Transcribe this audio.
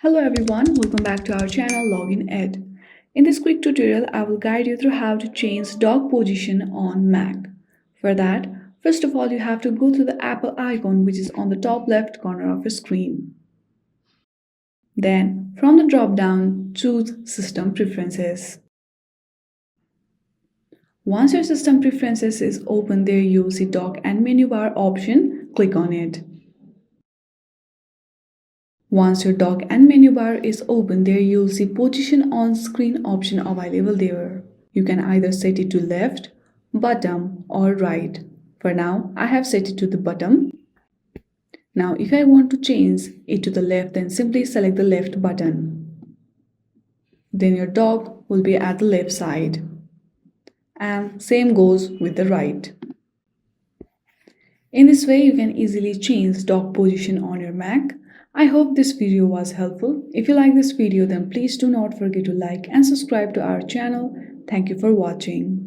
Hello everyone, welcome back to our channel Login Ed. In this quick tutorial, I will guide you through how to change dock position on Mac. For that, first of all, you have to go to the Apple icon which is on the top left corner of your screen. Then, from the drop-down, choose System Preferences. Once your System Preferences is open, there you will see Dock and Menu Bar option. Click on it. Once your dock and menu bar is open, there you'll see position on screen option available there. You can either set it to left, bottom or right. For now, I have set it to the bottom. Now if I want to change it to the left, then simply select the left button. Then your dock will be at the left side. And same goes with the right. In this way, you can easily change dock position on your Mac. I hope this video was helpful. If you like this video, then please do not forget to like and subscribe to our channel. Thank you for watching.